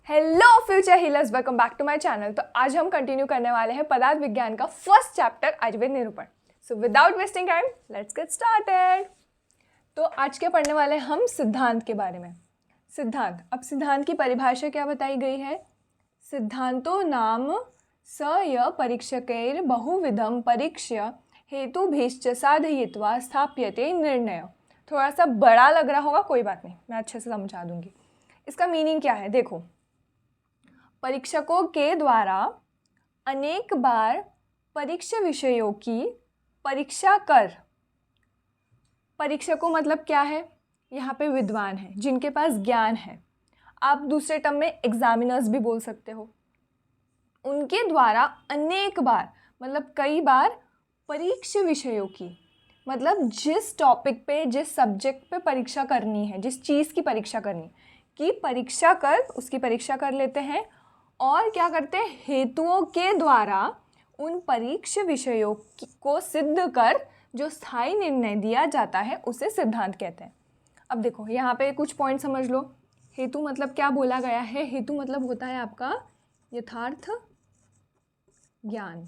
Hello future healers, welcome back to my channel. तो आज हम कंटिन्यू करने वाले हैं पदार्थ विज्ञान का फर्स्ट चैप्टर आयुर्वेद निरूपण। So without wasting time let's get started. तो आज के पढ़ने वाले हम सिद्धांत के बारे में। सिद्धांत, अब सिद्धांत की परिभाषा क्या बताई गई है? सिद्धांतो नाम स य परीक्षकैर बहुविधम परीक्ष्य हेतुभिश्च साधयित्वा स्थाप्यते निर्णय। थोड़ा सा बड़ा लग रहा होगा, कोई बात नहीं, मैं अच्छे से समझा दूंगी। इसका मीनिंग क्या है? देखो, परीक्षकों के द्वारा अनेक बार परीक्षा विषयों की परीक्षा कर, परीक्षकों मतलब क्या है? यहाँ पे विद्वान है, जिनके पास ज्ञान है। आप दूसरे टर्म में एग्जामिनर्स भी बोल सकते हो। उनके द्वारा अनेक बार मतलब कई बार परीक्षा विषयों की, मतलब जिस टॉपिक पे, जिस सब्जेक्ट पे परीक्षा करनी है, जिस चीज़ की परीक्षा करनी की परीक्षा कर, उसकी परीक्षा कर लेते हैं। और क्या करते हैं? हेतुओं के द्वारा उन परीक्षा विषयों को सिद्ध कर जो स्थायी निर्णय दिया जाता है उसे सिद्धांत कहते हैं। अब देखो, यहाँ पे कुछ पॉइंट समझ लो। हेतु मतलब क्या बोला गया है? हेतु मतलब होता है आपका यथार्थ ज्ञान।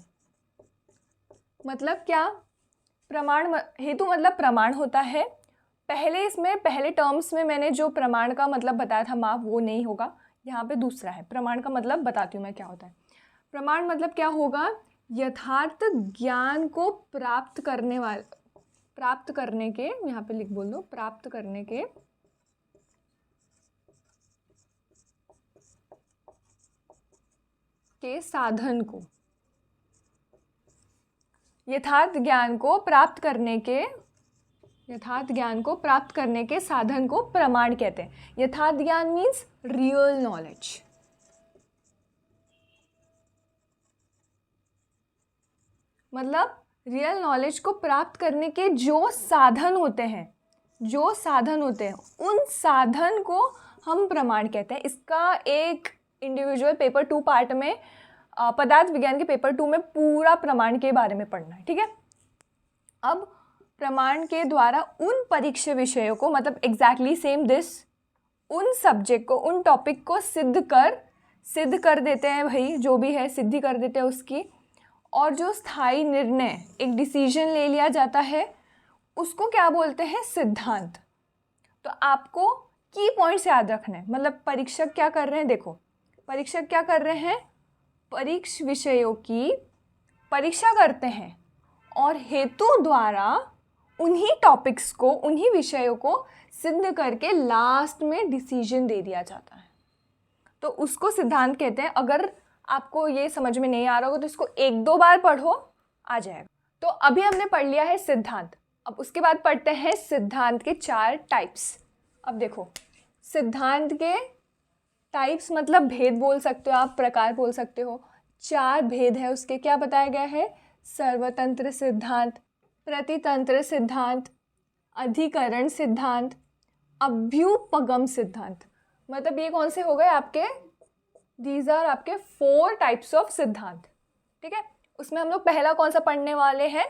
मतलब क्या? प्रमाण। हेतु मतलब प्रमाण होता है। पहले टर्म्स में मैंने जो प्रमाण का मतलब बताया था, माप, वो नहीं होगा। यहाँ पे दूसरा है। प्रमाण का मतलब बताती हूँ मैं क्या होता है। प्रमाण मतलब क्या होगा? यथार्थ ज्ञान को प्राप्त करने के, यहाँ पे बोल दो, प्राप्त करने के साधन को, यथार्थ ज्ञान को प्राप्त करने के साधन को प्रमाण कहते हैं। यथार्थ ज्ञान मीन्स रियल नॉलेज। मतलब रियल नॉलेज को प्राप्त करने के जो साधन होते हैं, उन साधन को हम प्रमाण कहते हैं। इसका एक इंडिविजुअल पेपर 2 पार्ट में, पदार्थ विज्ञान के पेपर 2 में पूरा प्रमाण के बारे में पढ़ना है, ठीक है। अब प्रमाण के द्वारा उन परीक्षा विषयों को, मतलब एग्जैक्टली सेम दिस, उन सब्जेक्ट को, उन टॉपिक को सिद्ध कर देते हैं भाई, जो भी है सिद्धि कर देते हैं उसकी। और जो स्थायी निर्णय, एक डिसीजन ले लिया जाता है, उसको क्या बोलते हैं? सिद्धांत। तो आपको की पॉइंट्स याद रखने हैं। मतलब परीक्षक क्या कर रहे हैं? देखो, परीक्षक क्या कर रहे हैं? परीक्षा विषयों की परीक्षा करते हैं और हेतु द्वारा उन्हीं टॉपिक्स को, उन्हीं विषयों को सिद्ध करके लास्ट में डिसीजन दे दिया जाता है, तो उसको सिद्धांत कहते हैं। अगर आपको ये समझ में नहीं आ रहा होगा तो इसको 1-2 बार पढ़ो, आ जाएगा। तो अभी हमने पढ़ लिया है सिद्धांत। अब उसके बाद पढ़ते हैं सिद्धांत के 4 टाइप्स। अब देखो, सिद्धांत के टाइप्स मतलब भेद बोल सकते हो आप, प्रकार बोल सकते हो। 4 भेद है उसके। क्या बताया गया है? सर्वतंत्र सिद्धांत, प्रतितंत्र सिद्धांत, अधिकरण सिद्धांत, अभ्युपगम सिद्धांत। मतलब ये कौन से हो गए आपके? दीज आर आपके 4 टाइप्स ऑफ सिद्धांत, ठीक है। उसमें हम लोग पहला कौन सा पढ़ने वाले हैं?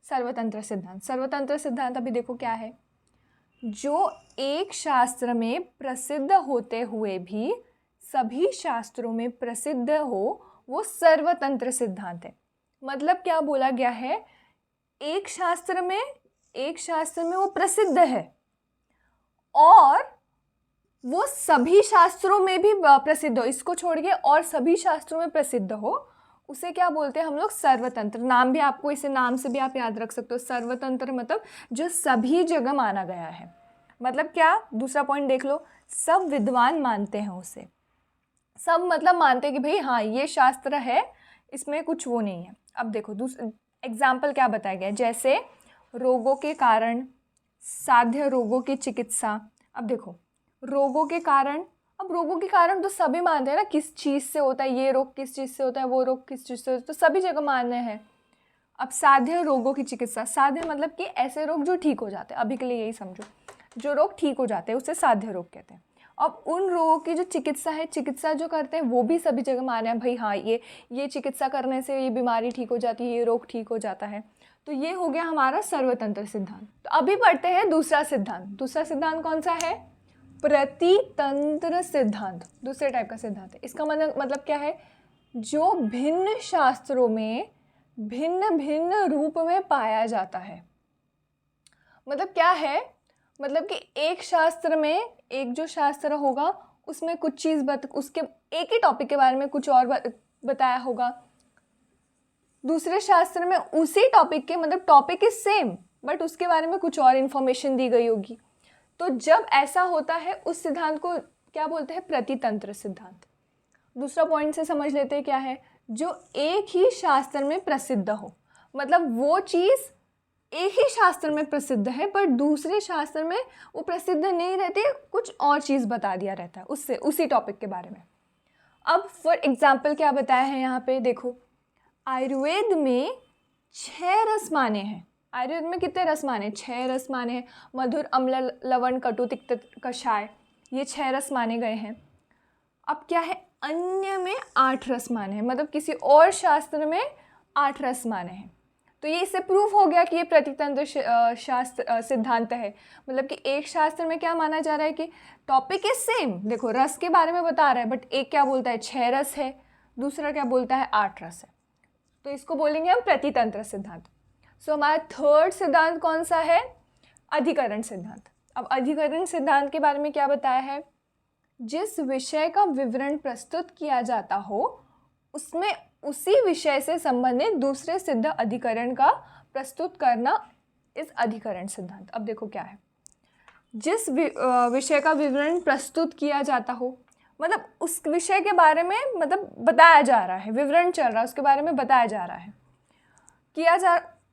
सर्वतंत्र सिद्धांत। सर्वतंत्र सिद्धांत अभी देखो क्या है। जो एक शास्त्र में प्रसिद्ध होते हुए भी सभी शास्त्रों में प्रसिद्ध हो, वो सर्वतंत्र सिद्धांत है। मतलब क्या बोला गया है? एक शास्त्र में वो प्रसिद्ध है और वो सभी शास्त्रों में भी प्रसिद्ध हो, इसको छोड़ के और सभी शास्त्रों में प्रसिद्ध हो, उसे क्या बोलते हैं हम लोग? सर्वतंत्र। नाम भी आपको, इसे नाम से भी आप याद रख सकते हो। सर्वतंत्र मतलब जो सभी जगह माना गया है। मतलब क्या? दूसरा पॉइंट देख लो, सब विद्वान मानते हैं उसे। सब मतलब मानते हैं कि भाई हाँ, ये शास्त्र है, इसमें कुछ वो नहीं है। अब देखो एग्जाम्पल क्या बताया गया है, जैसे रोगों के कारण, साध्य रोगों की चिकित्सा। अब देखो, रोगों के कारण, अब रोगों के कारण तो सभी मानते हैं ना, किस चीज़ से होता है ये रोग, किस चीज़ से होता है वो रोग, किस चीज़ से होता है, तो सभी जगह मान्य है। अब साध्य रोगों की चिकित्सा, साध्य मतलब कि ऐसे रोग जो ठीक हो जाते हैं, अभी के लिए यही समझो, जो रोग ठीक हो जाते हैं उसे साध्य रोग कहते हैं। अब उन रोगों की जो चिकित्सा है, चिकित्सा जो करते हैं वो भी सभी जगह मान्य है, भाई हाँ, ये चिकित्सा करने से ये बीमारी ठीक हो जाती है, ये रोग ठीक हो जाता है। तो ये हो गया हमारा सर्वतंत्र सिद्धांत। तो अभी पढ़ते हैं दूसरा सिद्धांत। दूसरा सिद्धांत कौन सा है? प्रतितंत्र सिद्धांत दूसरे टाइप का सिद्धांत है। इसका मतलब क्या है? जो भिन्न शास्त्रों में भिन्न भिन्न रूप में पाया जाता है। मतलब क्या है? मतलब कि एक शास्त्र में एक जो शास्त्र होगा उसमें कुछ चीज़ उसके एक ही टॉपिक के बारे में कुछ और बताया होगा। दूसरे शास्त्र में उसी टॉपिक के मतलब टॉपिक इज सेम बट उसके बारे में कुछ और इन्फॉर्मेशन दी गई होगी। तो जब ऐसा होता है उस सिद्धांत को क्या बोलते हैं? प्रतितंत्र सिद्धांत। दूसरा पॉइंट से समझ लेते हैं क्या है? जो एक ही शास्त्र में प्रसिद्ध हो, मतलब वो चीज़ एक ही शास्त्र में प्रसिद्ध है पर दूसरे शास्त्र में वो प्रसिद्ध नहीं रहती, कुछ और चीज़ बता दिया रहता है उससे उसी टॉपिक के बारे में। अब फॉर एग्जाम्पल क्या बताया है यहाँ पे? देखो, आयुर्वेद में 6 रस माने हैं। आयुर्वेद में कितने रस माने? 6 रस माने हैं। मधुर, अम्ल, लवण, कटु, तिक्त, कषाय, ये 6 रस माने गए हैं। अब क्या है? अन्य में 8 रस माने हैं, मतलब किसी और शास्त्र में 8 रस माने हैं। तो ये इससे प्रूफ हो गया कि ये प्रतितंत्र शास्त्र सिद्धांत है। मतलब कि एक शास्त्र में क्या माना जा रहा है कि टॉपिक इज सेम, देखो रस के बारे में बता रहा है बट एक क्या बोलता है 6 रस है, दूसरा क्या बोलता है 8 रस है। तो इसको बोलेंगे हम प्रतितंत्र सिद्धांत। सो हमारा थर्ड सिद्धांत कौन सा है? अधिकरण सिद्धांत। अब अधिकरण सिद्धांत के बारे में क्या बताया है? जिस विषय का विवरण प्रस्तुत किया जाता हो उसमें उसी विषय से संबंधित दूसरे सिद्ध अधिकरण का प्रस्तुत करना इस अधिकरण सिद्धांत। अब देखो क्या है? जिस विषय का विवरण प्रस्तुत किया जाता हो, मतलब उस विषय के बारे में मतलब बताया जा रहा है, विवरण चल रहा है, उसके बारे में बताया जा रहा है,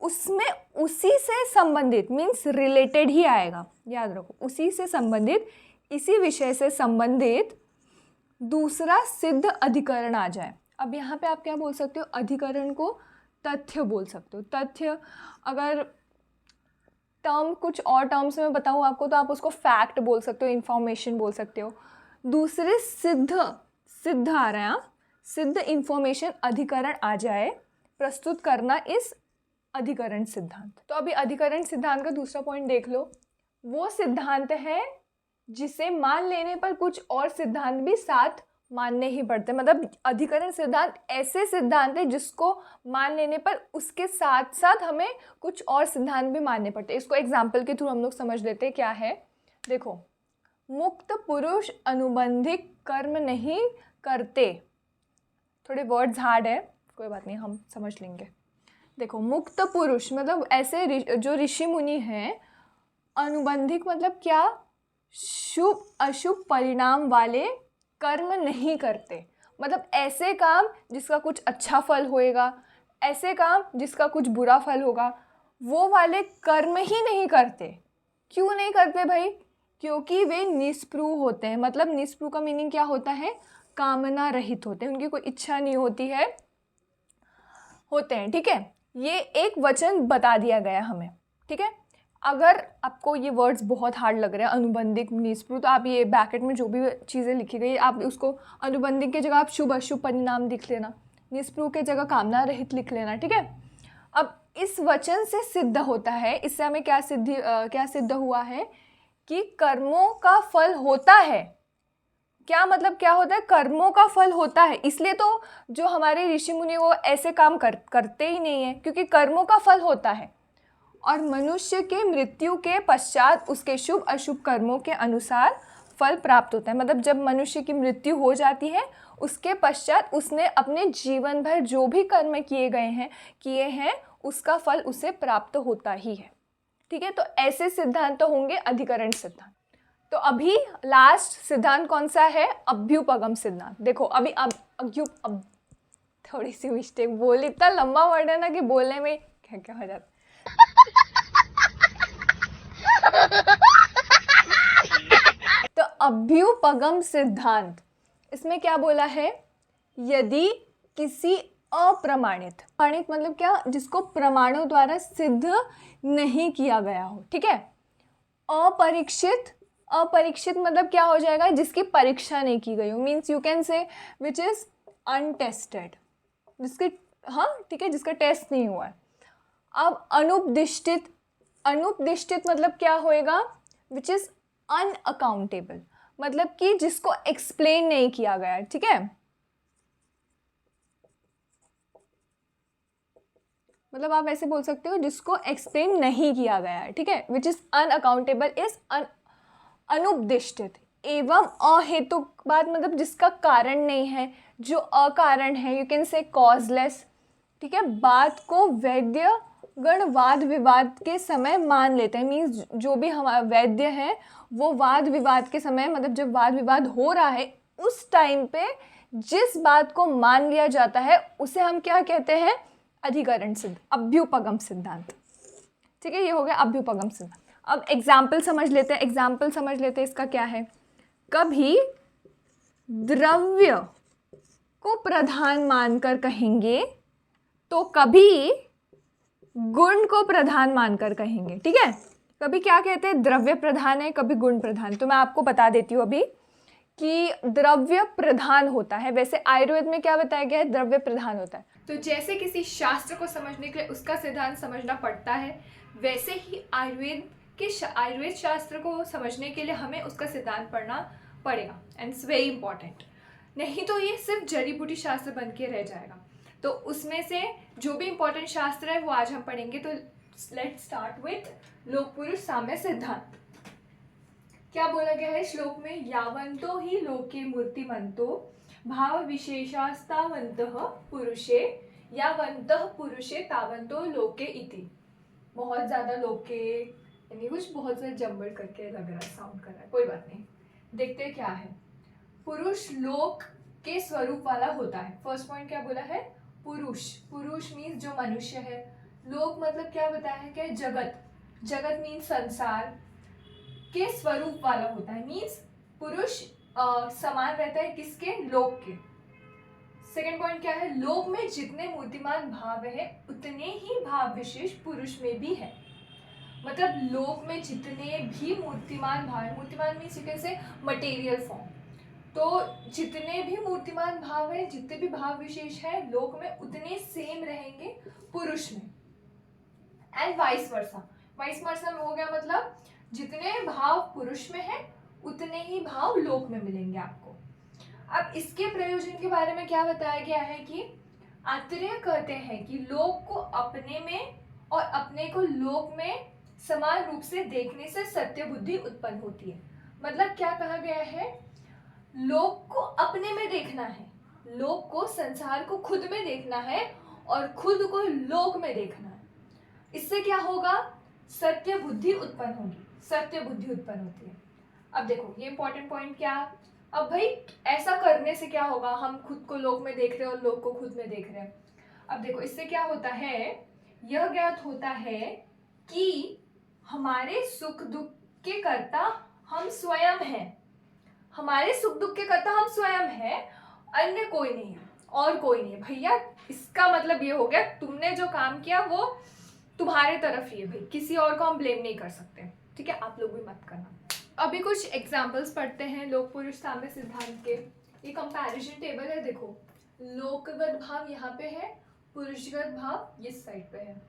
उसमें उसी से संबंधित मीन्स रिलेटेड ही आएगा, याद रखो, उसी से संबंधित, इसी विषय से संबंधित दूसरा सिद्ध अधिकरण आ जाए। अब यहाँ पे आप क्या बोल सकते हो? अधिकरण को तथ्य बोल सकते हो। तथ्य, अगर टर्म कुछ और टर्म्स में बताऊँ आपको तो आप उसको फैक्ट बोल सकते हो, इंफॉर्मेशन बोल सकते हो। दूसरे सिद्ध आ रहा है, सिद्ध इंफॉर्मेशन अधिकरण आ जाए, प्रस्तुत करना इस अधिकरण सिद्धांत। तो अभी अधिकरण सिद्धांत का दूसरा पॉइंट देख लो। वो सिद्धांत है जिसे मान लेने पर कुछ और सिद्धांत भी साथ मानने ही पड़ते। मतलब अधिकरण सिद्धांत ऐसे सिद्धांत है जिसको मान लेने पर उसके साथ साथ हमें कुछ और सिद्धांत भी मानने पड़ते। इसको एग्जाम्पल के थ्रू हम लोग समझ लेते हैं क्या है। देखो, मुक्त पुरुष अनुबंधिक कर्म नहीं करते। थोड़े वर्ड्स हार्ड है, कोई बात नहीं, हम समझ लेंगे। देखो, मुक्त पुरुष मतलब ऐसे जो ऋषि मुनि हैं, अनुबंधिक मतलब क्या? शुभ अशुभ परिणाम वाले कर्म नहीं करते। मतलब ऐसे काम जिसका कुछ अच्छा फल होएगा, ऐसे काम जिसका कुछ बुरा फल होगा, वो वाले कर्म ही नहीं करते। क्यों नहीं करते भाई? क्योंकि वे निष्प्रूह होते हैं। मतलब निष्प्रूह का मीनिंग क्या होता है? कामना रहित होते हैं, उनकी कोई इच्छा नहीं होती है, होते हैं। ठीक है, ये एक वचन बता दिया गया हमें। ठीक है, अगर आपको ये वर्ड्स बहुत हार्ड लग रहे हैं, अनुबंधिक, निष्प्रूह, तो आप ये ब्रैकेट में जो भी चीज़ें लिखी गई आप उसको अनुबंधिक की जगह आप शुभ अशुभ परिणाम लिख लेना, निष्प्रूह की जगह कामना रहित लिख लेना। ठीक है, अब इस वचन से सिद्ध होता है, इससे हमें क्या सिद्ध हुआ है कि कर्मों का फल होता है। क्या मतलब क्या होता है? कर्मों का फल होता है। इसलिए तो जो हमारे ऋषि मुनि वो ऐसे काम करते ही नहीं है, क्योंकि कर्मों का फल होता है और मनुष्य के मृत्यु के पश्चात उसके शुभ अशुभ कर्मों के अनुसार फल प्राप्त होता है। मतलब जब मनुष्य की मृत्यु हो जाती है उसके पश्चात उसने अपने जीवन भर जो भी कर्म किए हैं उसका फल उसे प्राप्त होता ही है। ठीक है, तो ऐसे सिद्धांत तो होंगे अधिकरण सिद्धांत। तो अभी लास्ट सिद्धांत कौन सा है? अभ्युपगम सिद्धांत। देखो अभी अब थोड़ी सी मिस्टेक बोली, इतना लंबा वर्ड है ना कि बोलने में क्या क्या हो जाता है। तो अभ्युपगम सिद्धांत, इसमें क्या बोला है? यदि किसी अप्रमाणित मतलब क्या? जिसको प्रमाणों द्वारा सिद्ध नहीं किया गया हो। ठीक है, अपरीक्षित मतलब क्या हो जाएगा? जिसकी परीक्षा नहीं की गई हो, मीन्स यू कैन से विच इज अनटेस्टेड, जिसके ठीक है, जिसका टेस्ट नहीं हुआ है। अब अनुपदिष्टित मतलब क्या होएगा? Which is unaccountable. मतलब कि जिसको एक्सप्लेन नहीं किया गया है, ठीक है। मतलब आप ऐसे बोल सकते हो जिसको एक्सप्लेन नहीं किया गया है, ठीक है। विच इज अनअकाउंटेबल इज अनुपदिष्टित एवं अहेतुक बात, मतलब जिसका कारण नहीं है, जो अकारण है, यू कैन से कॉजलेस, ठीक है। बात को वैद्य गण वाद विवाद के समय मान लेते हैं, मीन्स जो भी हमारा वैद्य है वो वाद विवाद के समय, मतलब जब वाद विवाद हो रहा है उस टाइम पे जिस बात को मान लिया जाता है उसे हम क्या कहते हैं, अधिकरण सिद्ध, अभ्युपगम सिद्धांत, ठीक है। ये हो गया अभ्युपगम सिद्धांत। अब एग्जाम्पल समझ लेते हैं, एग्जाम्पल समझ लेते हैं इसका क्या है। कभी द्रव्य को प्रधान मानकर कहेंगे तो कभी गुण को प्रधान मानकर कहेंगे, ठीक है। कभी क्या कहते हैं, द्रव्य प्रधान है, कभी गुण प्रधान। तो मैं आपको बता देती हूँ अभी कि द्रव्य प्रधान होता है, वैसे आयुर्वेद में क्या बताया गया है, द्रव्य प्रधान होता है। तो जैसे किसी शास्त्र को समझने के लिए उसका सिद्धांत समझना पड़ता है, वैसे ही आयुर्वेद शास्त्र को समझने के लिए हमें उसका सिद्धांत पढ़ना पड़ेगा, एंड इट्स वेरी इंपॉर्टेंट। नहीं तो ये सिर्फ जड़ी बूटी शास्त्र बन के रह जाएगा। तो उसमें से जो भी इंपॉर्टेंट शास्त्र है वो आज हम पढ़ेंगे। तो लेट्स स्टार्ट विथ लोक पुरुष साम्य सिद्धांत। क्या बोला गया है श्लोक में, यावंतो ही लोके मूर्तिमंतो भाव विशेषास्तावंतः पुरुषे यावंतः पुरुषे तावंतो लोके इति। बहुत ज़्यादा लोके यानी कुछ बहुत ज़्यादा जम्बल करके लग रहा है, साउंड कर रहा है, कोई बात नहीं। देखते हैं क्या है। पुरुष लोक के स्वरूप वाला होता है। फर्स्ट पॉइंट क्या बोला है, पुरुष, पुरुष मीन्स जो मनुष्य है। लोक मतलब क्या बताया है, क्या जगत, जगत मीन्स संसार के स्वरूप वाला होता है, मीन्स पुरुष समान रहता है किसके, लोक के। सेकेंड पॉइंट क्या है, लोक में जितने मूर्तिमान भाव है उतने ही भाव विशेष पुरुष में भी है। मतलब लोक में जितने भी मूर्तिमान भाव है, मूर्तिमान means you can say material form, तो जितने भी मूर्तिमान भाव है, जितने भी भाव विशेष है लोक में उतने सेम रहेंगे पुरुष में। And vice versa, vice versa में हो गया मतलब जितने भाव पुरुष में है उतने ही भाव लोक में मिलेंगे आपको। अब इसके प्रयोजन के बारे में क्या बताया गया है कि आत्रेय कहते हैं कि लोक को अपने में और अपने को लोक में समान रूप से देखने से सत्य बुद्धि उत्पन्न होती है। मतलब क्या कहा गया है, लोक को अपने में देखना है, लोक को, संसार को खुद में देखना है और खुद को लोक में देखना है। इससे क्या होगा, सत्य बुद्धि उत्पन्न होगी, सत्य बुद्धि उत्पन्न होती है। अब देखो ये इंपॉर्टेंट पॉइंट क्या, अब भाई ऐसा करने से क्या होगा, हम खुद को लोक में देख रहे हैं और लोक को खुद में देख रहे हैं। अब देखो इससे क्या होता है, यह ज्ञात होता है कि हमारे सुख दुख के कर्ता हम स्वयं हैं, हमारे सुख दुख के कर्ता हम स्वयं हैं, अन्य कोई नहीं है और कोई नहीं है। भैया इसका मतलब ये हो गया तुमने जो काम किया वो तुम्हारे तरफ ही है भाई, किसी और को हम ब्लेम नहीं कर सकते, ठीक है। आप लोग भी मत करना। अभी कुछ एग्जाम्पल्स पढ़ते हैं लोक पुरुष साम्य सिद्धांत के। ये कंपैरिजन टेबल है, देखो लोकगत भाव यहाँ पे है, पुरुषगत भाव इस साइड पे है।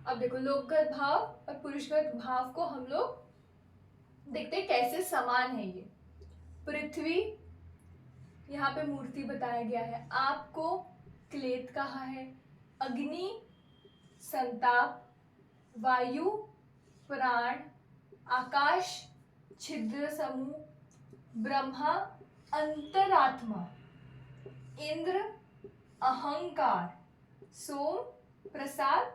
अब देखो लोकगत भाव और पुरुषगत भाव को हम लोग देखते हैं कैसे समान है। ये पृथ्वी यहाँ पे मूर्ति बताया गया है, आपको क्लेत कहा है, अग्नि संताप, वायु प्राण, आकाश छिद्र समूह, ब्रह्मा अंतरात्मा, इंद्र अहंकार, सोम प्रसाद,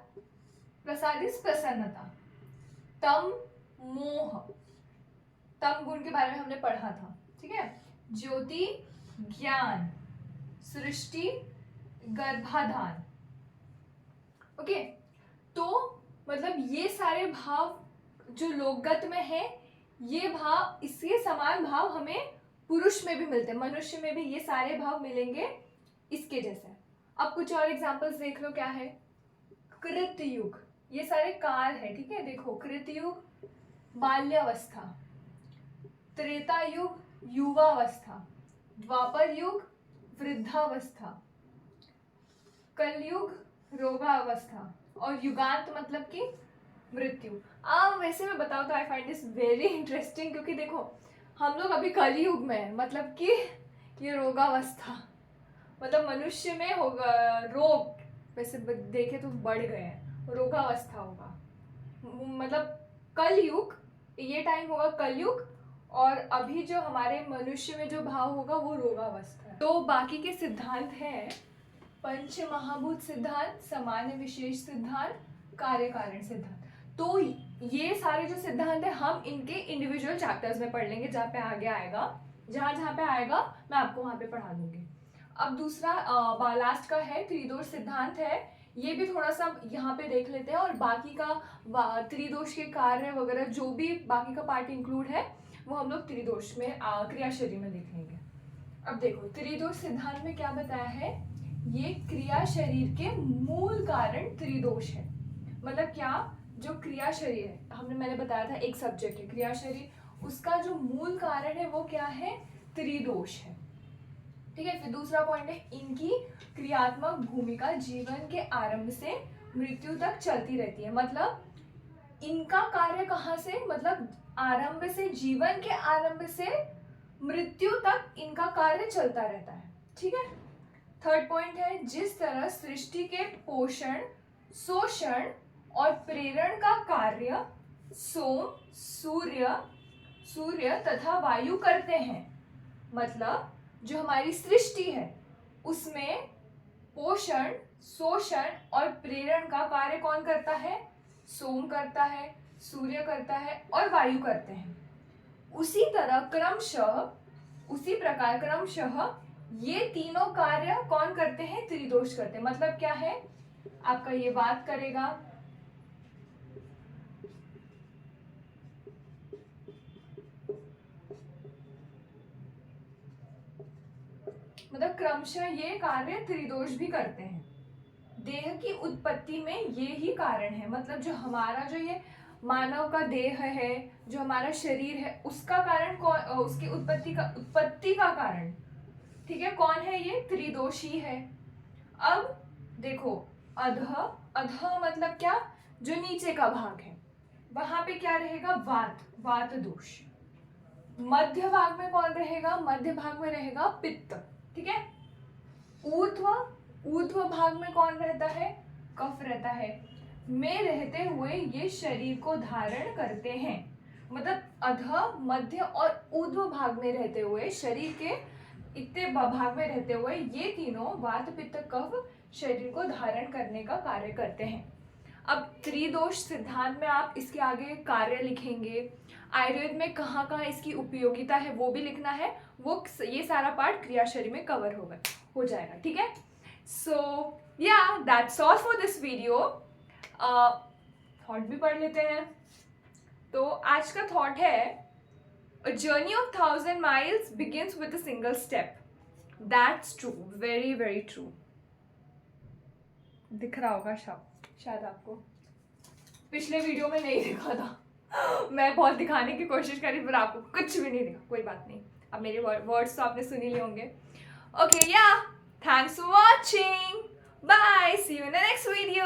प्रसाद इस प्रसन्नता, तम मोह, तम गुण के बारे में हमने पढ़ा था, ठीक है। ज्योति ज्ञान, सृष्टि गर्भाधान, ओके। तो मतलब ये सारे भाव जो लोकगत में है, ये भाव, इसके समान भाव हमें पुरुष में भी मिलते हैं, मनुष्य में भी ये सारे भाव मिलेंगे इसके जैसे। अब कुछ और एग्जांपल्स देख लो क्या है, कृतयुग, ये सारे काल है, ठीक है। देखो कृतयुग बाल्यावस्था, त्रेता युग युवावस्था, द्वापर युग वृद्धावस्था, कलयुग रोगावस्था और युगांत मतलब कि मृत्यु। वैसे मैं बताऊँ तो I find this very interesting, क्योंकि देखो हम लोग अभी कलयुग में हैं, मतलब कि ये रोगावस्था, मतलब मनुष्य में होगा रोग, वैसे देखे तो बढ़ गए हैं, रोगावस्था होगा, मतलब कलयुग, ये टाइम होगा कलयुग, और अभी जो हमारे मनुष्य में जो भाव होगा वो रोगावस्था है। तो बाकी के सिद्धांत हैं पंच महाभूत सिद्धांत, सामान्य विशेष सिद्धांत, कार्य कारण सिद्धांत। तो ये सारे जो सिद्धांत है हम इनके इंडिविजुअल चैप्टर्स में पढ़ लेंगे, जहाँ पे आगे आएगा, जहाँ पे आएगा मैं आपको वहाँ पे पढ़ा दूंगी। अब दूसरा लास्ट का है त्रिदोष सिद्धांत है, ये भी थोड़ा सा यहाँ पे देख लेते हैं, और बाकी का त्रिदोष के कार्य वगैरह जो भी बाकी का पार्ट इंक्लूड है वो हम लोग त्रिदोष में क्रिया शरीर में देख लेंगे। अब देखो त्रिदोष सिद्धांत में क्या बताया है, ये क्रिया शरीर के मूल कारण त्रिदोष है। मतलब क्या, जो क्रिया शरीर है, मैंने बताया था एक सब्जेक्ट है क्रिया शरीर, उसका जो मूल कारण है वो क्या है, त्रिदोष है। ठीक है, फिर दूसरा पॉइंट है इनकी क्रियात्मक भूमिका जीवन के आरंभ से मृत्यु तक चलती रहती है। मतलब इनका कार्य कहाँ से, मतलब आरंभ से, जीवन के आरंभ से मृत्यु तक इनका कार्य चलता रहता है। ठीक है, थर्ड पॉइंट है जिस तरह सृष्टि के पोषण, शोषण और प्रेरण का कार्य सोम, सूर्य तथा वायु करते हैं। मतलब जो हमारी सृष्टि है उसमें पोषण, शोषण और प्रेरण का कार्य कौन करता है, सोम करता है, सूर्य करता है और वायु करते हैं। उसी प्रकार क्रमशः ये तीनों कार्य कौन करते हैं, त्रिदोष करते हैं। मतलब क्या है, आपका ये बात करेगा, मतलब क्रमशः ये कार्य त्रिदोष भी करते हैं। देह की उत्पत्ति में ये ही कारण है, मतलब जो हमारा जो ये मानव का देह है, जो हमारा शरीर है, उसका कारण कौन, उसकी उत्पत्ति का कारण, ठीक है, कौन है, ये त्रिदोषी है। अब देखो अधः मतलब क्या, जो नीचे का भाग है वहां पे क्या रहेगा, वात दोष। मध्य भाग में कौन रहेगा, मध्य भाग में रहेगा पित्त। ठीक है, ऊर्ध्व भाग में कौन रहता है, कफ रहता है। में रहते हुए ये शरीर को धारण करते हैं। मतलब अधः, मध्य और ऊर्ध्व भाग में रहते हुए, शरीर के इतने भाग में रहते हुए ये तीनों वात पित्त कफ शरीर को धारण करने का कार्य करते हैं। अब त्रिदोष सिद्धांत में आप इसके आगे कार्य लिखेंगे, आयुर्वेद में कहाँ कहाँ इसकी उपयोगिता है वो भी लिखना है, वो ये सारा पार्ट क्रिया शरीर में कवर हो जाएगा। ठीक है, सो या that's all for this video. Thought भी पढ़ लेते हैं। तो आज का थॉट है, A journey of 1,000 miles begins with a single step. That's true, very very true. दिख रहा होगा शायद आपको, पिछले वीडियो में नहीं दिखा था मैं बहुत दिखाने की कोशिश करी पर आपको कुछ भी नहीं दिखा, कोई बात नहीं, अब मेरे वर्ड्स तो आपने सुन ही लिए होंगे। ओके, या thanks for watching, bye, see you in the next video.